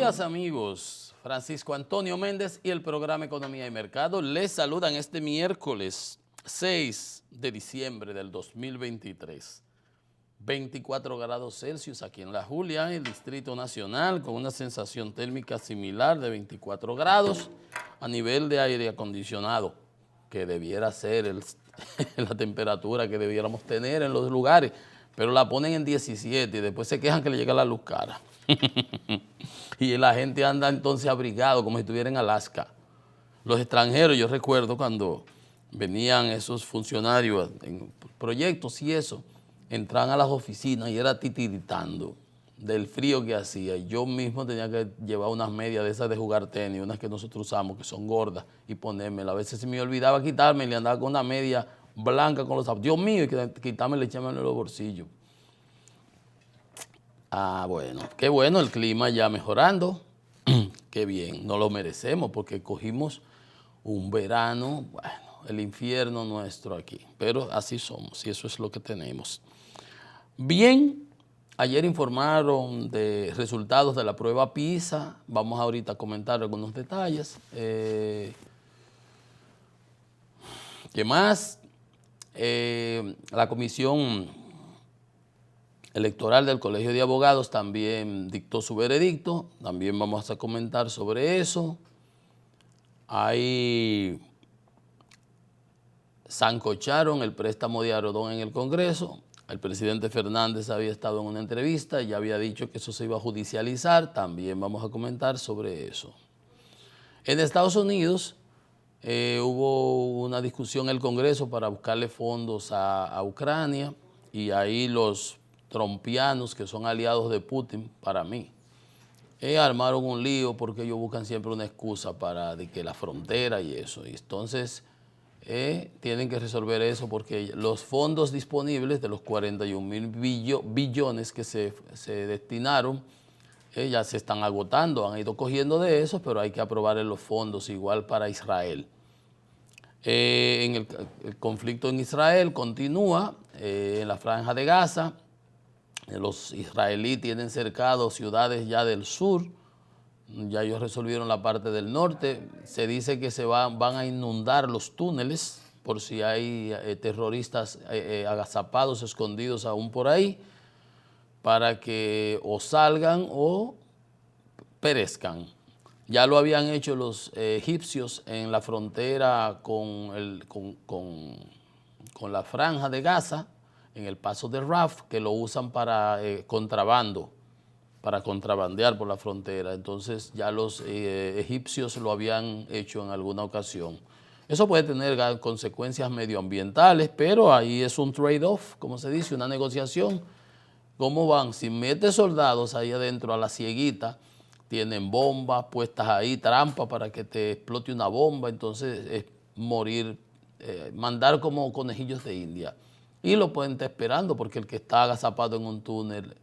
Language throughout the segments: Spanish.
Amigas, amigos, Francisco Antonio Méndez y el programa Economía y Mercado les saludan este miércoles 6 de diciembre del 2023. 24 grados Celsius aquí en La Julia, el Distrito Nacional, con una sensación térmica similar de 24 grados a nivel de aire acondicionado, que debiera ser la temperatura que debiéramos tener en los lugares, pero la ponen en 17 y después se quejan que le llega la luz cara. Y la gente anda entonces abrigado como si estuviera en Alaska. Los extranjeros, yo recuerdo cuando venían esos funcionarios en proyectos y eso, entraban a las oficinas y era titiritando del frío que hacía. Yo mismo tenía que llevar unas medias de esas de jugar tenis, unas que nosotros usamos, que son gordas, y ponérmelas. A veces se me olvidaba quitarme y le andaba con una media blanca con los zapatos. Dios mío, y quitarme y echarme en los bolsillos. Ah, bueno, qué bueno, el clima ya mejorando. Qué bien, no lo merecemos porque cogimos un verano, bueno, el infierno nuestro aquí. Pero así somos y eso es lo que tenemos. Bien, ayer informaron de resultados de la prueba PISA. Vamos ahorita a comentar algunos detalles. ¿Qué más? La Comisión Electoral del Colegio de Abogados también dictó su veredicto. También vamos a comentar sobre eso. Ahí sancocharon el préstamo de Arodón en el Congreso. El presidente Fernández había estado en una entrevista y ya había dicho que eso se iba a judicializar. También vamos a comentar sobre eso. En Estados Unidos hubo una discusión en el Congreso para buscarle fondos a Ucrania y ahí los trompianos, que son aliados de Putin, para mí, armaron un lío porque ellos buscan siempre una excusa para de que la frontera y eso. Y entonces tienen que resolver eso porque los fondos disponibles de los 41.000 billones que se destinaron ya se están agotando. Han ido cogiendo de eso, pero hay que aprobar los fondos igual para Israel. El conflicto en Israel continúa en la Franja de Gaza. Los israelíes tienen cercados ciudades ya del sur. Ya ellos resolvieron la parte del norte. Se dice que van a inundar los túneles por si hay terroristas agazapados, escondidos aún por ahí, para que o salgan o perezcan. Ya lo habían hecho los egipcios en la frontera con la Franja de Gaza, en el paso de Raf, que lo usan para contrabando, para contrabandear por la frontera. Entonces ya los egipcios lo habían hecho en alguna ocasión. Eso puede tener consecuencias medioambientales, pero ahí es un trade-off, como se dice, una negociación. ¿Cómo van? Si metes soldados ahí adentro a la cieguita, tienen bombas puestas ahí, trampas para que te explote una bomba, entonces es morir, mandar como conejillos de India. Y lo pueden estar esperando porque el que está agazapado en un túnel,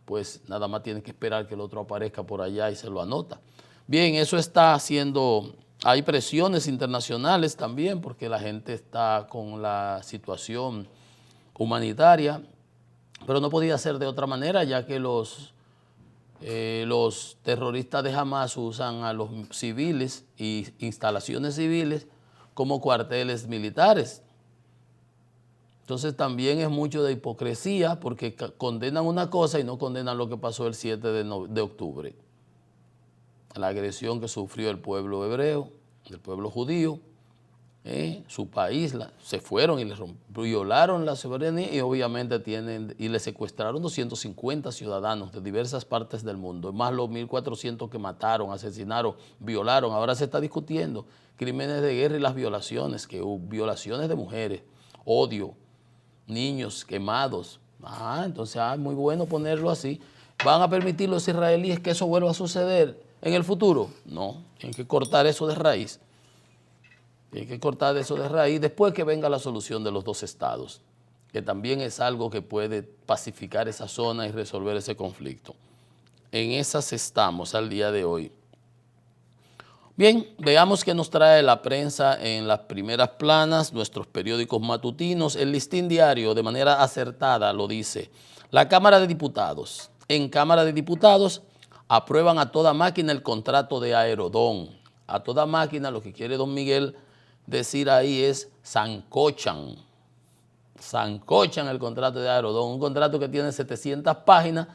pues nada más tiene que esperar que el otro aparezca por allá y se lo anota. Bien, eso está haciendo, hay presiones internacionales también porque la gente está con la situación humanitaria, pero no podía ser de otra manera ya que los terroristas de Hamas usan a los civiles y instalaciones civiles como cuarteles militares. Entonces también es mucho de hipocresía porque condenan una cosa y no condenan lo que pasó el 7 de octubre. La agresión que sufrió el pueblo hebreo, el pueblo judío, su país, se fueron y les violaron la soberanía y obviamente le secuestraron 250 ciudadanos de diversas partes del mundo, más los 1.400 que mataron, asesinaron, violaron. Ahora se está discutiendo crímenes de guerra y las violaciones, que hubo violaciones de mujeres, odio, niños quemados. Entonces muy bueno ponerlo así. ¿Van a permitir los israelíes que eso vuelva a suceder en el futuro? No, tienen que cortar eso de raíz. Tienen que cortar eso de raíz después que venga la solución de los dos estados, que también es algo que puede pacificar esa zona y resolver ese conflicto. En esas estamos al día de hoy. Bien, veamos qué nos trae la prensa en las primeras planas, nuestros periódicos matutinos. El Listín Diario, de manera acertada, lo dice. La Cámara de Diputados. En Cámara de Diputados aprueban a toda máquina el contrato de Aerodón. A toda máquina, lo que quiere don Miguel decir ahí es sancochan el contrato de Aerodón, un contrato que tiene 700 páginas,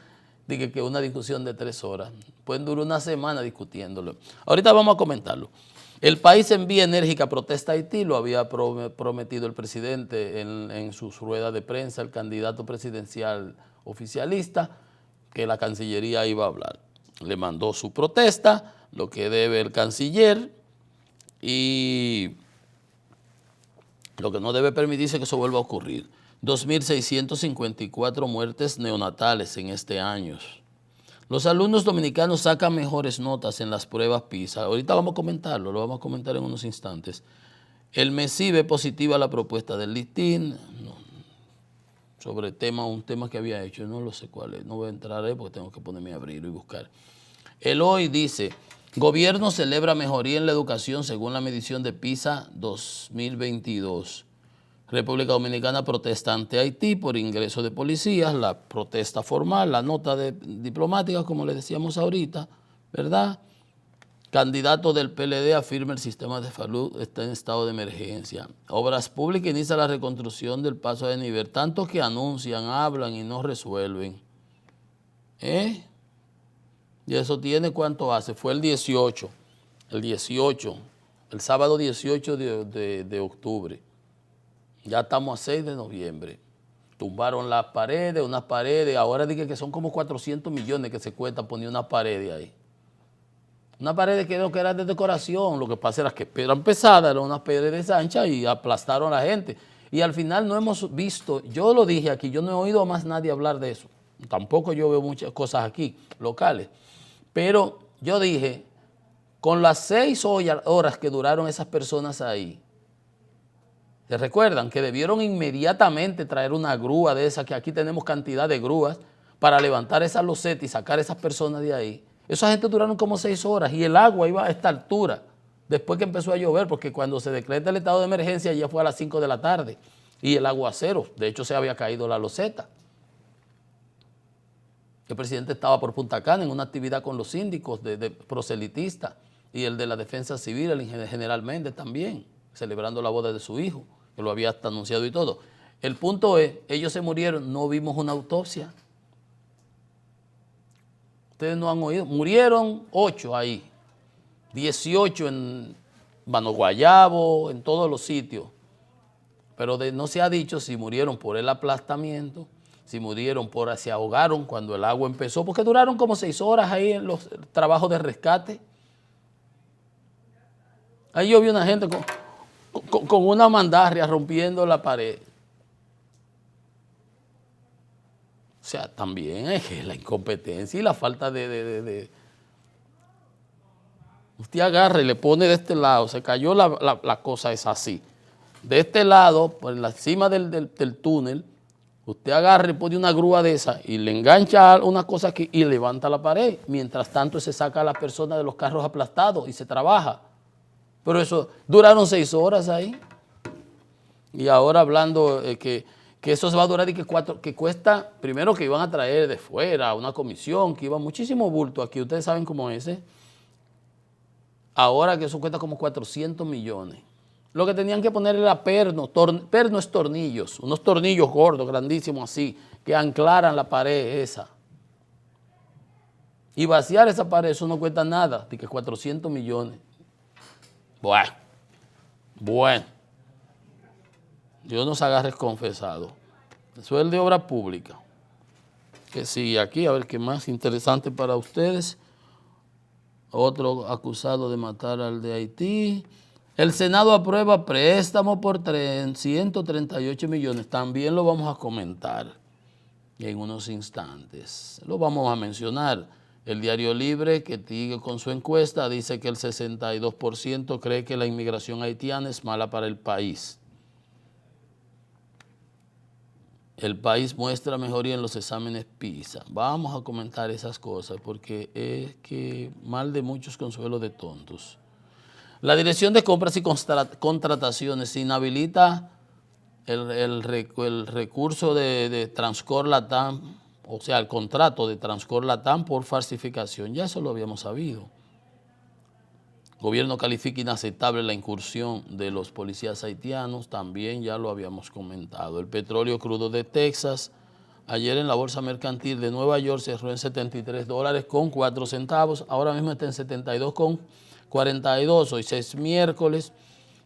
de que una discusión de 3 horas. Pueden durar una semana discutiéndolo. Ahorita vamos a comentarlo. El país envía enérgica protesta a Haití, lo había prometido el presidente en sus ruedas de prensa, el candidato presidencial oficialista, que la Cancillería iba a hablar. Le mandó su protesta, lo que debe el canciller, y lo que no debe permitirse que eso vuelva a ocurrir. 2.654 muertes neonatales en este año. Los alumnos dominicanos sacan mejores notas en las pruebas PISA. Ahorita vamos a comentarlo, lo vamos a comentar en unos instantes. El MESI ve positiva la propuesta del listín, sobre un tema que había hecho, no lo sé cuál es, no voy a entrar ahí porque tengo que ponerme a abrirlo y buscar. El hoy dice, gobierno celebra mejoría en la educación según la medición de PISA 2022. República Dominicana protesta ante Haití por ingreso de policías, la protesta formal, la nota diplomática, como le decíamos ahorita, ¿verdad? Candidato del PLD afirma el sistema de salud está en estado de emergencia. Obras Públicas inicia la reconstrucción del paso de nivel, tanto que anuncian, hablan y no resuelven. ¿Y eso tiene cuánto hace? Fue el 18, el sábado 18 de octubre. Ya estamos a 6 de noviembre. Tumbaron las paredes, unas paredes. Ahora dije que son como 400 millones que se cuesta poner una pared ahí. Una pared que era de decoración. Lo que pasa era que eran pesadas, eran unas paredes anchas y aplastaron a la gente. Y al final no hemos visto, yo lo dije aquí, yo no he oído a más nadie hablar de eso. Tampoco yo veo muchas cosas aquí, locales. Pero yo dije, con las 6 horas que duraron esas personas ahí, ¿se recuerdan? Que debieron inmediatamente traer una grúa de esas, que aquí tenemos cantidad de grúas, para levantar esa loseta y sacar a esas personas de ahí. Esa gente duraron como 6 horas y el agua iba a esta altura, después que empezó a llover, porque cuando se decreta el estado de emergencia ya fue a las 5 de la tarde y el aguacero, de hecho se había caído la loseta. El presidente estaba por Punta Cana en una actividad con los síndicos de proselitistas y el de la defensa civil, el general Méndez también, celebrando la boda de su hijo, que lo había hasta anunciado y todo. El punto es, ellos se murieron, no vimos una autopsia. Ustedes no han oído, murieron 8 ahí, 18 en Mano Guayabo, en todos los sitios. Pero no se ha dicho si murieron por el aplastamiento, si murieron se ahogaron cuando el agua empezó, porque duraron como 6 horas ahí en los trabajos de rescate. Ahí yo vi una gente con una mandarria rompiendo la pared. O sea, también es que la incompetencia y la falta de... Usted agarra y le pone de este lado, se cayó la cosa es así. De este lado, por encima del túnel, usted agarra y pone una grúa de esa y le engancha una cosa aquí y levanta la pared. Mientras tanto se saca a la persona de los carros aplastados y se trabaja. Pero eso, duraron 6 horas ahí. Y ahora hablando que eso se va a durar y que cuesta, primero que iban a traer de fuera una comisión, que iba muchísimo bulto aquí, ustedes saben cómo es ese. Ahora que eso cuesta como 400 millones. Lo que tenían que poner era pernos tornillos, unos tornillos gordos, grandísimos así, que anclaran la pared esa. Y vaciar esa pared, eso no cuesta nada, de que 400 millones. Bueno. Dios nos agarre confesado. Eso es el de obra pública. Que sigue aquí, a ver qué más interesante para ustedes. Otro acusado de matar al de Haití. El Senado aprueba préstamo por 138 millones. También lo vamos a comentar en unos instantes. Lo vamos a mencionar. El Diario Libre, que sigue con su encuesta, dice que el 62% cree que la inmigración haitiana es mala para el país. El país muestra mejoría en los exámenes PISA. Vamos a comentar esas cosas porque es que mal de muchos consuelo de tontos. La Dirección de Compras y Contrataciones inhabilita el recurso de Transcor Latam o sea, el contrato de Transcorp Latam por falsificación. Ya eso lo habíamos sabido. El gobierno califica inaceptable la incursión de los policías haitianos, también ya lo habíamos comentado. El petróleo crudo de Texas, ayer en la bolsa mercantil de Nueva York cerró en $73.04, ahora mismo está en 72,42, hoy es miércoles,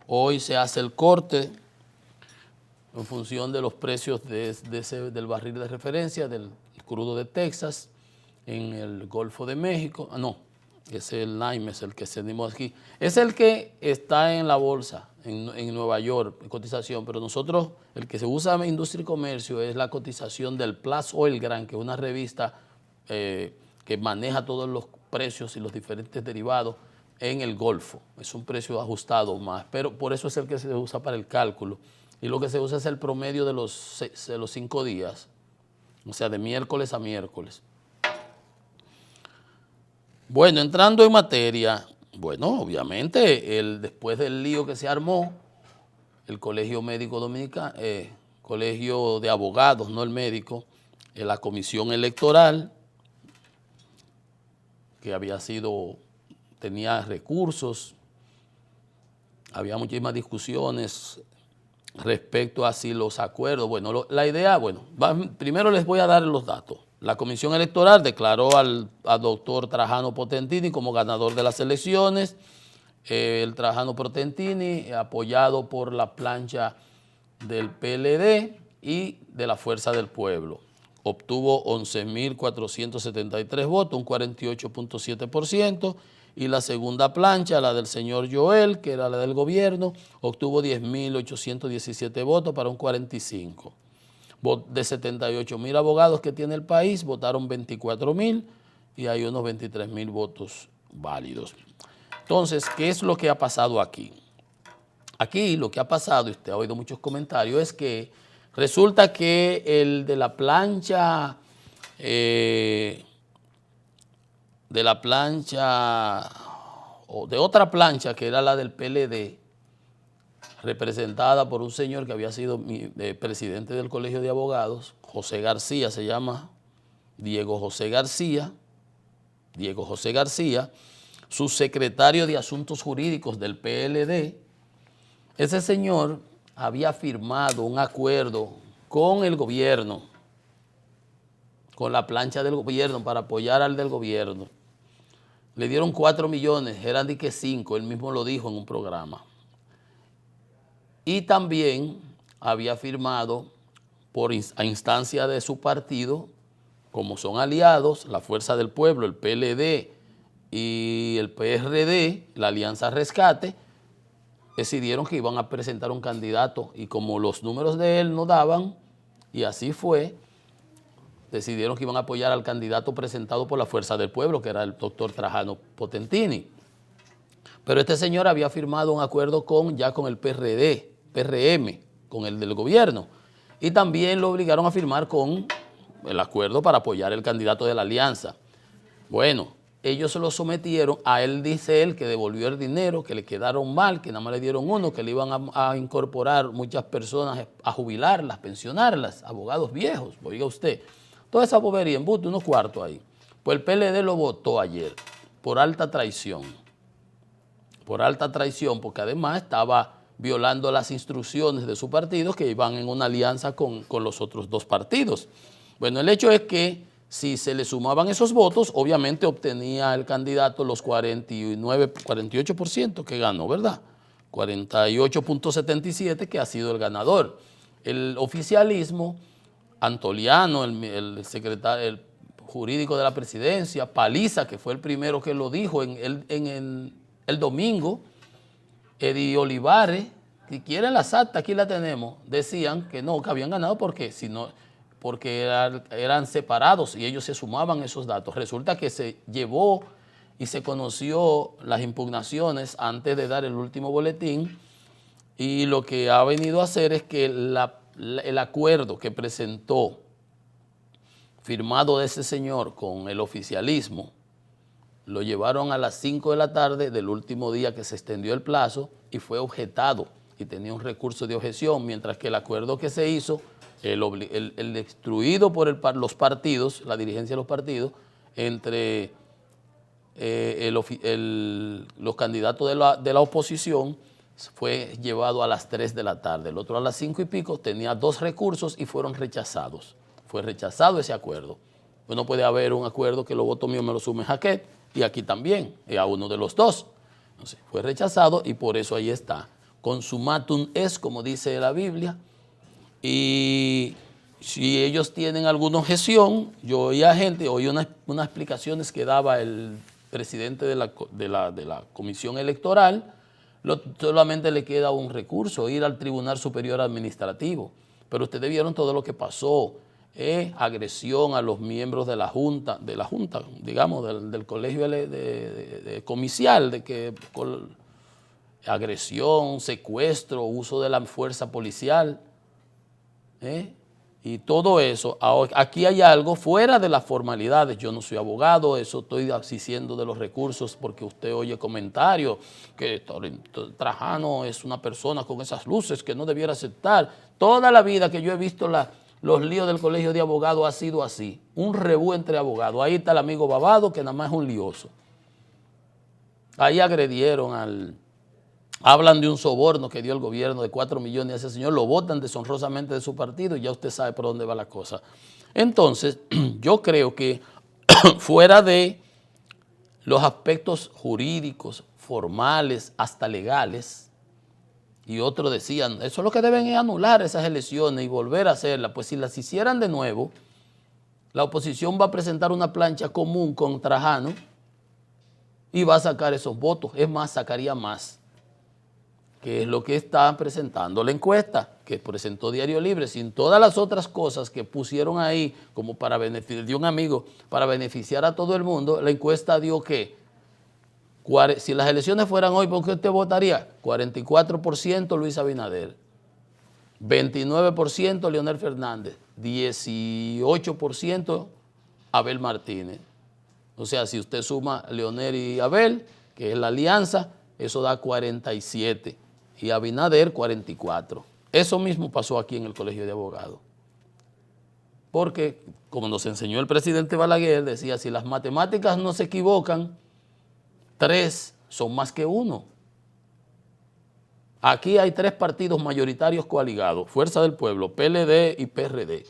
hoy se hace el corte en función de los precios del barril de referencia, del crudo de Texas, en el Golfo de México. Es el Lime, es el que tenemos aquí. Es el que está en la bolsa, en Nueva York, en cotización, pero nosotros, el que se usa en industria y comercio es la cotización del Platts Oil Grant, que es una revista que maneja todos los precios y los diferentes derivados en el Golfo. Es un precio ajustado más, pero por eso es el que se usa para el cálculo. Y lo que se usa es el promedio de los 5 días, o sea, de miércoles a miércoles. Bueno, entrando en materia, bueno, obviamente, después del lío que se armó, el Colegio Médico Dominicano, Colegio de Abogados, no el médico, la Comisión Electoral, que tenía recursos, había muchísimas discusiones respecto a si los acuerdos, bueno, la idea, bueno, primero les voy a dar los datos. La Comisión Electoral declaró al doctor Trajano Potentini como ganador de las elecciones. El Trajano Potentini, apoyado por la plancha del PLD y de la Fuerza del Pueblo. Obtuvo 11.473 votos, un 48.7%, y la segunda plancha, la del señor Joel, que era la del gobierno, obtuvo 10.817 votos para un 45%. De 78.000 abogados que tiene el país, votaron 24.000 y hay unos 23.000 votos válidos. Entonces, ¿qué es lo que ha pasado aquí? Aquí lo que ha pasado, y usted ha oído muchos comentarios, es que resulta que el de la plancha, o de otra plancha que era la del PLD, representada por un señor que había sido presidente del Colegio de Abogados, José García, se llama Diego José García, subsecretario de Asuntos Jurídicos del PLD. Ese señor había firmado un acuerdo con el gobierno, con la plancha del gobierno, para apoyar al del gobierno. Le dieron 4 millones, eran de que 5, él mismo lo dijo en un programa. Y también había firmado a instancia de su partido, como son aliados, la Fuerza del Pueblo, el PLD y el PRD, la Alianza Rescate, decidieron que iban a presentar un candidato y como los números de él no daban, y así fue, decidieron que iban a apoyar al candidato presentado por la Fuerza del Pueblo, que era el doctor Trajano Potentini. Pero este señor había firmado un acuerdo ya con el PRM, con el del gobierno, y también lo obligaron a firmar con el acuerdo para apoyar el candidato de la alianza. Bueno, ellos se lo sometieron, a él dice él que devolvió el dinero, que le quedaron mal, que nada más le dieron uno, que le iban a incorporar muchas personas, a jubilarlas, pensionarlas, abogados viejos, oiga usted, toda esa bobería, embuste, unos cuartos ahí. Pues el PLD lo votó ayer por alta traición, porque además estaba violando las instrucciones de su partido, que iban en una alianza con los otros dos partidos. Bueno, el hecho es que si se le sumaban esos votos, obviamente obtenía el candidato los 48% que ganó, ¿verdad? 48.77 que ha sido el ganador. El oficialismo, Antoliano, el secretario, el jurídico de la presidencia, Paliza, que fue el primero que lo dijo el domingo, Eddie Olivares, si quieren las actas, aquí la tenemos, decían que no, que habían ganado porque eran separados y ellos se sumaban esos datos. Resulta que se llevó y se conoció las impugnaciones antes de dar el último boletín, y lo que ha venido a hacer es que el acuerdo que presentó, firmado de ese señor con el oficialismo, lo llevaron a las 5 de la tarde del último día que se extendió el plazo y fue objetado y tenía un recurso de objeción, mientras que el acuerdo que se hizo el destruido por los partidos, la dirigencia de los partidos, entre los candidatos de la oposición, fue llevado a las 3 de la tarde. El otro a las 5 y pico tenía 2 recursos y fueron rechazados. Fue rechazado ese acuerdo. Pues no puede haber un acuerdo que los votos míos me los sume Jaquet y aquí también, y a uno de los dos. Entonces, fue rechazado y por eso ahí está. Consumatum es, como dice la Biblia, y si ellos tienen alguna objeción, yo oía unas explicaciones que daba el presidente de la Comisión Electoral, solamente le queda un recurso, ir al Tribunal Superior Administrativo. Pero ustedes vieron todo lo que pasó, agresión a los miembros de la Junta, digamos, del colegio comicial, agresión, secuestro, uso de la fuerza policial, y todo eso. Aquí hay algo fuera de las formalidades. Yo no soy abogado, eso estoy diciendo de los recursos porque usted oye comentarios que Trajano es una persona con esas luces que no debiera aceptar. Toda la vida que yo he visto los líos del colegio de abogados ha sido así, un rebú entre abogados. Ahí está el amigo Babado, que nada más es un lioso. Ahí agredieron hablan de un soborno que dio el gobierno de 4 millones a ese señor, lo votan deshonrosamente de su partido y ya usted sabe por dónde va la cosa. Entonces, yo creo que fuera de los aspectos jurídicos, formales, hasta legales, y otros decían, eso es lo que deben es anular esas elecciones y volver a hacerlas, pues si las hicieran de nuevo, la oposición va a presentar una plancha común con Trajano y va a sacar esos votos, es más, sacaría más, que es lo que está presentando la encuesta que presentó Diario Libre, sin todas las otras cosas que pusieron ahí como para beneficiar de un amigo, para beneficiar a todo el mundo. La encuesta dio que si las elecciones fueran hoy, ¿por qué usted votaría? 44% Luis Abinader, 29% Leonel Fernández, 18% Abel Martínez. O sea, si usted suma Leonel y Abel, que es la alianza, eso da 47 y Abinader 44. Eso mismo pasó aquí en el Colegio de Abogados. Porque, como nos enseñó el presidente Balaguer, decía, si las matemáticas no se equivocan, 3 son más que 1. Aquí hay 3 partidos mayoritarios coaligados, Fuerza del Pueblo, PLD y PRD.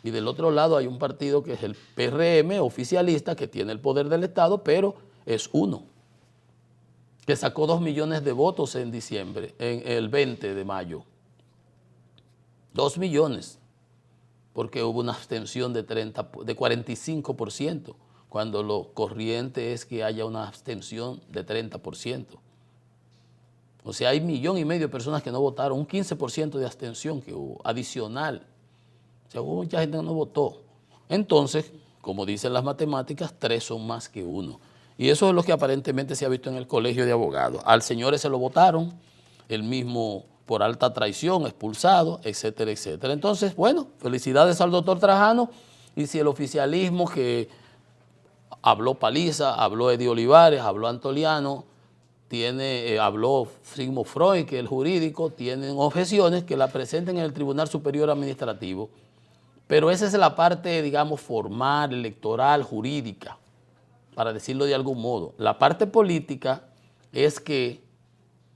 Y del otro lado hay un partido que es el PRM, oficialista, que tiene el poder del Estado, pero es 1. Que sacó 2 millones de votos en diciembre, en el 20 de mayo. 2 millones, porque hubo una abstención de 45%, cuando lo corriente es que haya una abstención de 30%. O sea, hay 1,5 millones de personas que no votaron, un 15% de abstención que hubo, adicional. O sea, hubo mucha gente que no votó. Entonces, como dicen las matemáticas, 3 son más que 1. Y eso es lo que aparentemente se ha visto en el Colegio de Abogados. Al señor ese lo votaron, el mismo por alta traición, expulsado, etcétera, etcétera. Entonces, bueno, felicidades al doctor Trajano. Y si el oficialismo que habló Paliza, habló Eddie Olivares, habló Antoliano, habló Sigmund Freud, que es el jurídico, tienen objeciones que la presenten en el Tribunal Superior Administrativo. Pero esa es la parte, digamos, formal, electoral, jurídica, para decirlo de algún modo. La parte política es que,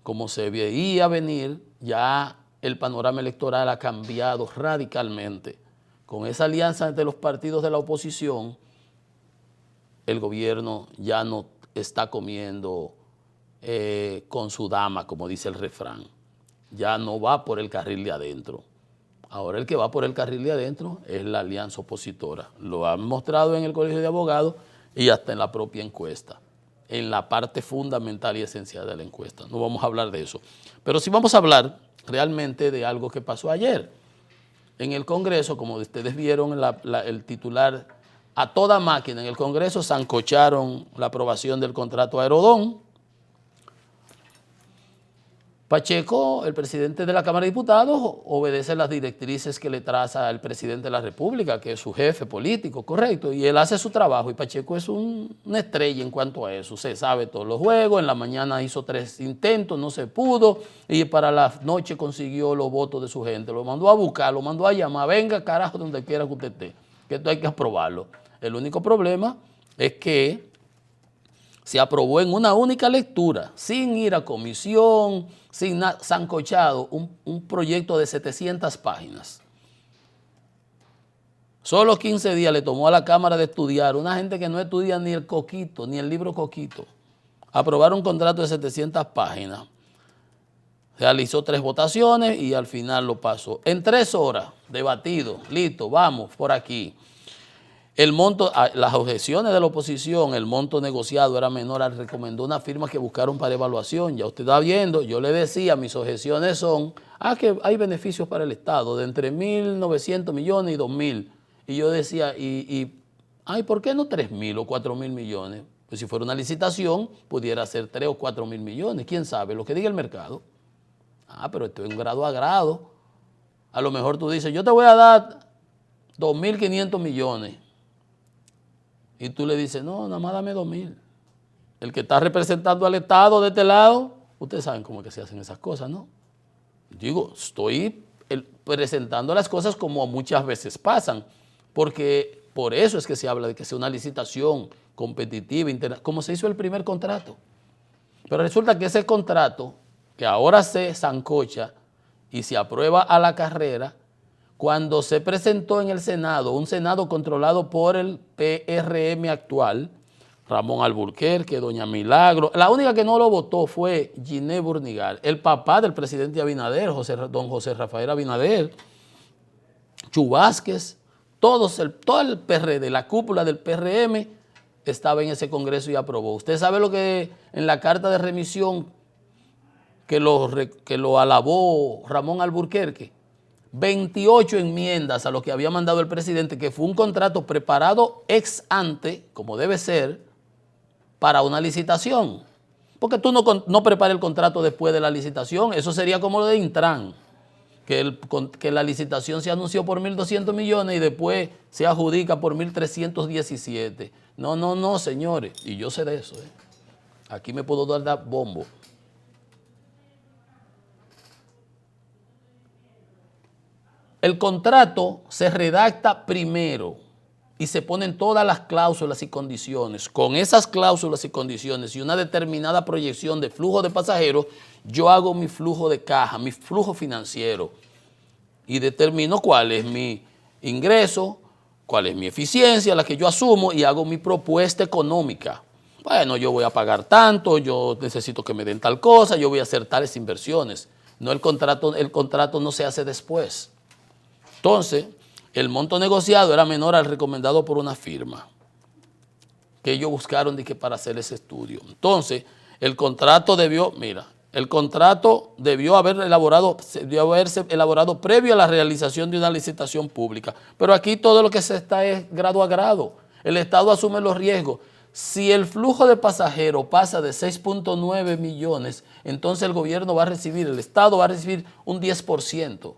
como se veía venir, ya el panorama electoral ha cambiado radicalmente. Con esa alianza entre los partidos de la oposición, el gobierno ya no está comiendo con su dama, como dice el refrán. Ya no va por el carril de adentro. Ahora el que va por el carril de adentro es la alianza opositora. Lo han mostrado en el Colegio de Abogados y hasta en la propia encuesta, en la parte fundamental y esencial de la encuesta. No vamos a hablar de eso. Pero sí vamos a hablar realmente de algo que pasó ayer. En el Congreso, como ustedes vieron, el titular a toda máquina en el Congreso sancocharon la aprobación del contrato Aerodón, Pacheco, el presidente de la Cámara de Diputados, obedece las directrices que le traza el presidente de la República, que es su jefe político, correcto, y él hace su trabajo, y Pacheco es una estrella en cuanto a eso. Se sabe todos los juegos, en la mañana hizo 3 intentos, no se pudo, y para la noche consiguió los votos de su gente. Lo mandó a buscar, lo mandó a llamar, venga carajo donde quiera que usted esté, que esto hay que aprobarlo. El único problema es que se aprobó en una única lectura, sin ir a comisión, sin sancochado, un proyecto de 700 páginas. Solo 15 días le tomó a la Cámara de estudiar, una gente que no estudia ni el coquito, ni el libro coquito. Aprobaron un contrato de 700 páginas. Realizó 3 votaciones y al final lo pasó. En 3 horas, debatido, listo, vamos, por aquí. El monto, las objeciones de la oposición, el monto negociado era menor al recomendó una firma que buscaron para evaluación. Ya usted está viendo, yo le decía, mis objeciones son, que hay beneficios para el Estado de entre 1.900 millones y 2.000. Y yo decía, ¿por qué no 3.000 o 4.000 millones? Pues si fuera una licitación, pudiera ser 3 o 4.000 millones, quién sabe, lo que diga el mercado. Pero esto es un grado a grado. A lo mejor tú dices, yo te voy a dar 2.500 millones. Y tú le dices, no, nada más dame 2.000. El que está representando al Estado de este lado, ustedes saben cómo es que se hacen esas cosas, ¿no? Digo, estoy presentando las cosas como muchas veces pasan, porque por eso es que se habla de que sea una licitación competitiva, como se hizo el primer contrato. Pero resulta que ese contrato, que ahora se sancocha y se aprueba a la carrera, cuando se presentó en el Senado, un Senado controlado por el PRM actual, Ramón Alburquerque, doña Milagro, la única que no lo votó fue Giné Burnigal, el papá del presidente Abinader, don José Rafael Abinader, Chu Vázquez, todo el PRD, la cúpula del PRM estaba en ese Congreso y aprobó. Usted sabe lo que en la carta de remisión que lo alabó Ramón Alburquerque, 28 enmiendas a lo que había mandado el presidente, que fue un contrato preparado ex ante, como debe ser, para una licitación. Porque tú no preparas el contrato después de la licitación, eso sería como lo de Intran, que la licitación se anunció por 1.200 millones y después se adjudica por 1.317. No, señores, y yo sé de eso. Aquí me puedo dar bombo. El contrato se redacta primero y se ponen todas las cláusulas y condiciones. Con esas cláusulas y condiciones y una determinada proyección de flujo de pasajeros, yo hago mi flujo de caja, mi flujo financiero y determino cuál es mi ingreso, cuál es mi eficiencia, la que yo asumo y hago mi propuesta económica. Bueno, yo voy a pagar tanto, yo necesito que me den tal cosa, yo voy a hacer tales inversiones. No, el contrato no se hace después. Entonces, el monto negociado era menor al recomendado por una firma que ellos buscaron para hacer ese estudio. Entonces, el contrato debió haberse elaborado previo a la realización de una licitación pública. Pero aquí todo lo que se está es grado a grado. El Estado asume los riesgos. Si el flujo de pasajeros pasa de 6.9 millones, entonces el Estado va a recibir un 10%.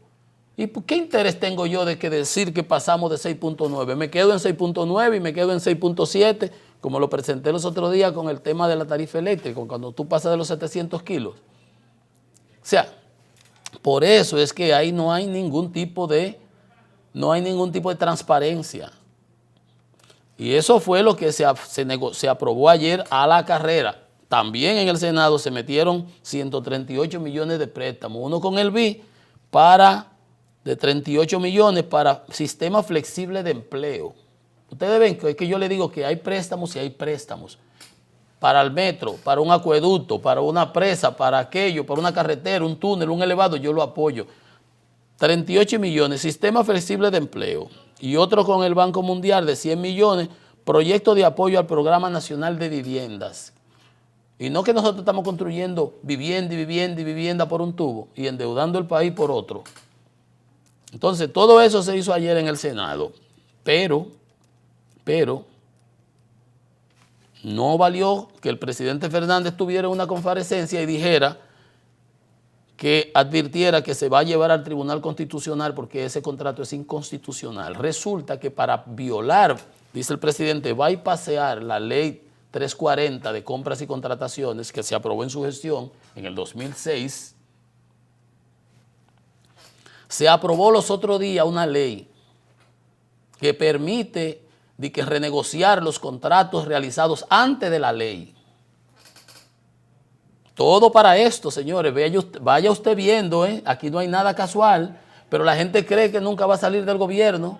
¿Y qué interés tengo yo de decir que pasamos de 6.9? Me quedo en 6.9 y me quedo en 6.7, como lo presenté los otros días con el tema de la tarifa eléctrica, cuando tú pasas de los 700 kilos. O sea, por eso es que ahí no hay ningún tipo de transparencia. Y eso fue lo que se aprobó ayer a la carrera. También en el Senado se metieron 138 millones de préstamos, uno con el BI de 38 millones para sistema flexible de empleo. Ustedes ven que es que yo le digo que hay préstamos y hay préstamos. Para el metro, para un acueducto, para una presa, para aquello, para una carretera, un túnel, un elevado, yo lo apoyo. 38 millones, sistema flexible de empleo. Y otro con el Banco Mundial de 100 millones, proyecto de apoyo al Programa Nacional de Viviendas. Y no que nosotros estamos construyendo vivienda y vivienda y vivienda por un tubo y endeudando el país por otro. Entonces, todo eso se hizo ayer en el Senado, pero no valió que el presidente Fernández tuviera una comparecencia y dijera que advirtiera que se va a llevar al Tribunal Constitucional porque ese contrato es inconstitucional. Resulta que para violar, dice el presidente, bypassear la ley 340 de compras y contrataciones que se aprobó en su gestión en el 2006, se aprobó los otros días una ley que permite renegociar los contratos realizados antes de la ley. Todo para esto, señores, vaya usted viendo, aquí no hay nada casual, pero la gente cree que nunca va a salir del gobierno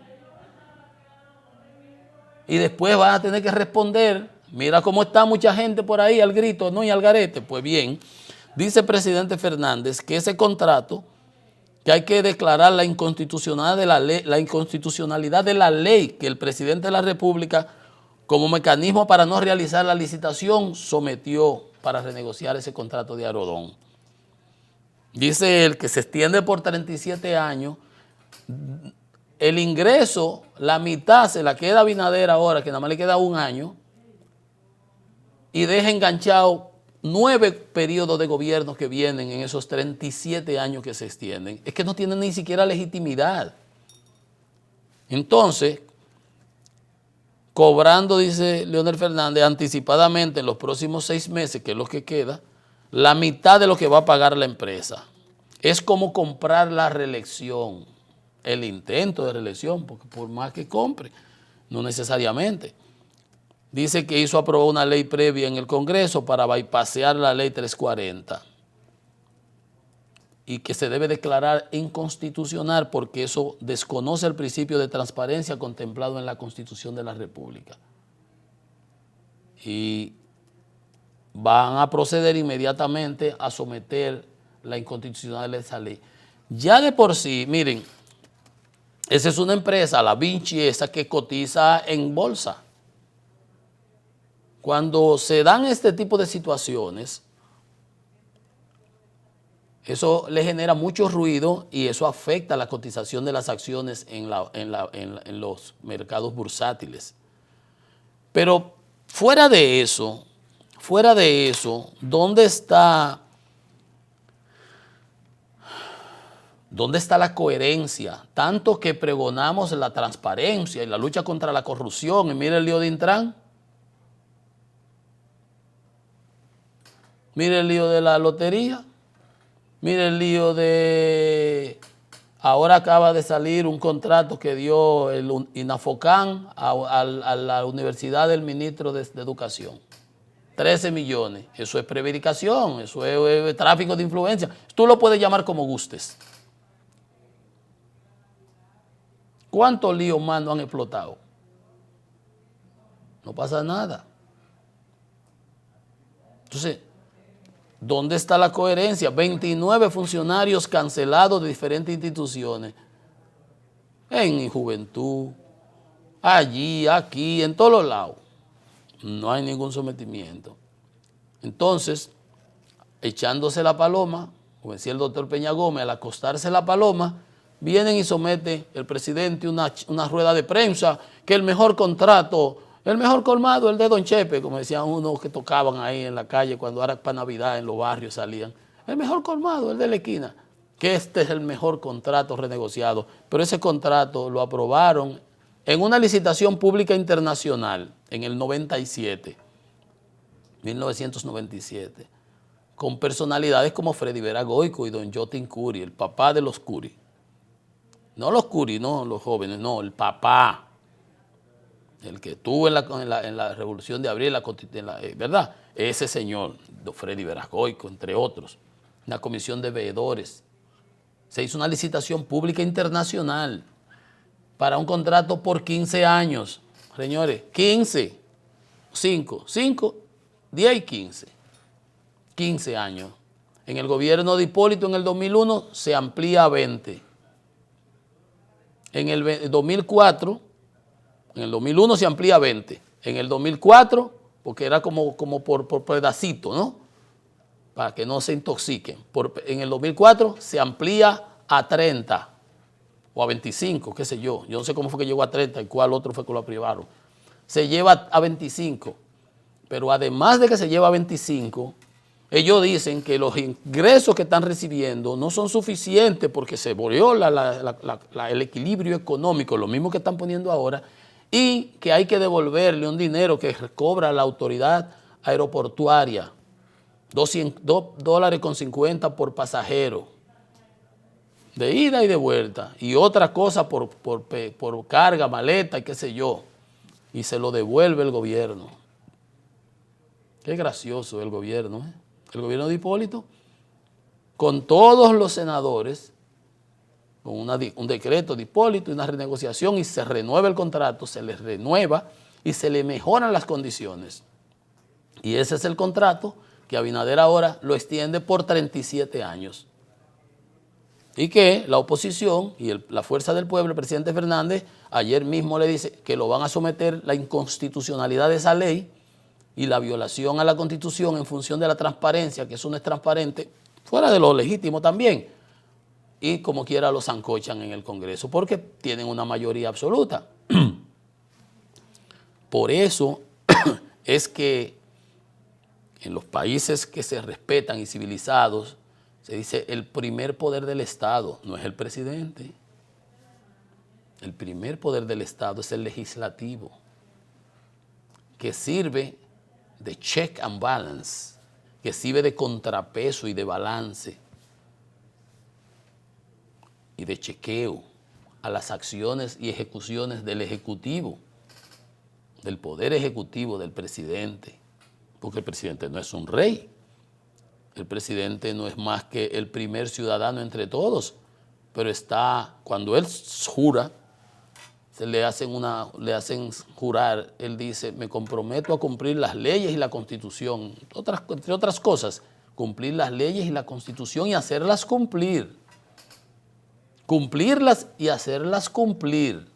y después van a tener que responder. Mira cómo está mucha gente por ahí al grito, no y al garete. Pues bien, dice el presidente Fernández que ese contrato, que hay que declarar la inconstitucionalidad de la ley que el presidente de la República, como mecanismo para no realizar la licitación, sometió para renegociar ese contrato de Aerodón. Dice él que se extiende por 37 años, el ingreso, la mitad se la queda a Abinader ahora, que nada más le queda un año, y deja enganchado 9 periodos de gobierno que vienen en esos 37 años que se extienden. Es que no tienen ni siquiera legitimidad. Entonces, cobrando, dice Leonel Fernández, anticipadamente en los próximos 6 meses, que es lo que queda, la mitad de lo que va a pagar la empresa. Es como comprar la reelección, el intento de reelección, porque por más que compre, no necesariamente. Dice que aprobó una ley previa en el Congreso para bypassear la ley 340 y que se debe declarar inconstitucional porque eso desconoce el principio de transparencia contemplado en la Constitución de la República. Y van a proceder inmediatamente a someter la inconstitucionalidad de esa ley. Ya de por sí, miren, esa es una empresa, la Vinci, esa que cotiza en bolsa. Cuando se dan este tipo de situaciones, eso le genera mucho ruido y eso afecta la cotización de las acciones en los mercados bursátiles. Pero fuera de eso, ¿dónde está la coherencia? Tanto que pregonamos la transparencia y la lucha contra la corrupción, y mire el lío de Intran. Mire el lío de la lotería, mire el lío de... Ahora acaba de salir un contrato que dio el INAFOCAN a la Universidad del Ministro de Educación. 13 millones. Eso es prevaricación, eso es tráfico de influencia. Tú lo puedes llamar como gustes. ¿Cuántos líos más no han explotado? No pasa nada. Entonces, ¿dónde está la coherencia? 29 funcionarios cancelados de diferentes instituciones. En Juventud, allí, aquí, en todos los lados. No hay ningún sometimiento. Entonces, echándose la paloma, como decía el doctor Peña Gómez, al acostarse la paloma, vienen y somete el presidente una rueda de prensa que el mejor contrato, el mejor colmado, el de Don Chepe, como decían unos que tocaban ahí en la calle cuando era para Navidad en los barrios salían. El mejor colmado, el de la esquina, que este es el mejor contrato renegociado. Pero ese contrato lo aprobaron en una licitación pública internacional en el 1997, con personalidades como Freddy Vera Goico y Don Jotin Curi, el papá de los Curi. No los Curi, no los jóvenes, no, el papá. El que estuvo en la Revolución de Abril, ¿verdad? Ese señor, Freddy Vera Goico, entre otros, una comisión de veedores. Se hizo una licitación pública internacional para un contrato por 15 años. Señores, 15, 5, 10 y 15. 15 años. En el gobierno de Hipólito en el 2001 se amplía a 20. En el 2004... En el 2001 se amplía a 20. En el 2004, porque era como por pedacito, ¿no? Para que no se intoxiquen. En el 2004 se amplía a 30 o a 25, qué sé yo. Yo no sé cómo fue que llegó a 30 y cuál otro fue que lo aprobaron. Se lleva a 25. Pero además de que se lleva a 25, ellos dicen que los ingresos que están recibiendo no son suficientes porque se viola el equilibrio económico, lo mismo que están poniendo ahora, y que hay que devolverle un dinero que cobra la autoridad aeroportuaria, $2.50 por pasajero, de ida y de vuelta, y otra cosa por carga, maleta y qué sé yo, y se lo devuelve el gobierno. Qué gracioso el gobierno, ¿eh? El gobierno de Hipólito, con todos los senadores, con un decreto de Hipólito y una renegociación, y se renueva el contrato, se les renueva y se le mejoran las condiciones. Y ese es el contrato que Abinader ahora lo extiende por 37 años. Y que la oposición y la fuerza del pueblo, el presidente Fernández, ayer mismo le dice que lo van a someter la inconstitucionalidad de esa ley y la violación a la Constitución en función de la transparencia, que eso no es transparente, fuera de lo legítimo también. Y como quiera lo sancochan en el Congreso, porque tienen una mayoría absoluta. Por eso es que en los países que se respetan y civilizados, se dice el primer poder del Estado, no es el presidente. El primer poder del Estado es el legislativo, que sirve de check and balance, que sirve de contrapeso y de balance y de chequeo a las acciones y ejecuciones del Ejecutivo, del Poder Ejecutivo, del presidente, porque el presidente no es un rey, el presidente no es más que el primer ciudadano entre todos, pero cuando él jura, le hacen jurar, él dice, me comprometo a cumplir las leyes y la Constitución, entre otras cosas, cumplir las leyes y la Constitución y hacerlas cumplir. Cumplirlas y hacerlas cumplir.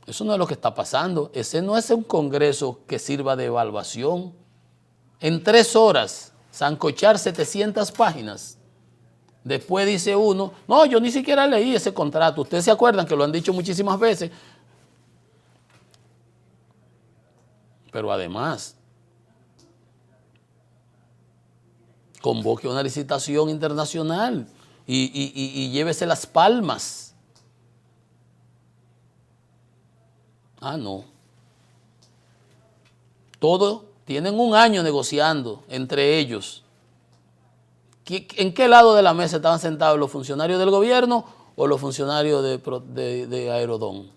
Eso no es lo que está pasando. Ese no es un Congreso que sirva de evaluación. En 3 horas, sancochar 700 páginas. Después dice uno, no, yo ni siquiera leí ese contrato. Ustedes se acuerdan que lo han dicho muchísimas veces. Pero además, convoque una licitación internacional y llévese las palmas. Ah, no. Todos tienen un año negociando entre ellos. ¿En qué lado de la mesa estaban sentados los funcionarios del gobierno o los funcionarios de Aerodón?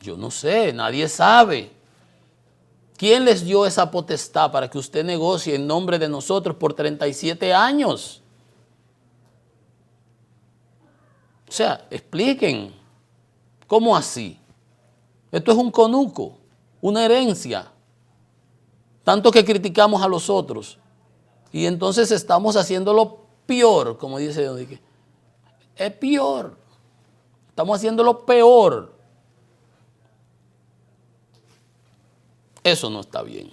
Yo no sé, nadie sabe. ¿Quién les dio esa potestad para que usted negocie en nombre de nosotros por 37 años? O sea, expliquen, ¿cómo así? Esto es un conuco, una herencia, tanto que criticamos a los otros. Y entonces estamos haciéndolo peor, como dice Don Dique. Es peor. Estamos haciéndolo peor. Eso no está bien.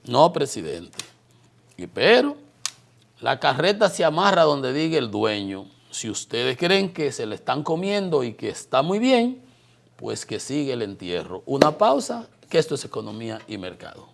No, presidente. Pero la carreta se amarra donde diga el dueño. Si ustedes creen que se le están comiendo y que está muy bien, pues que siga el entierro. Una pausa, que esto es Economía y Mercado.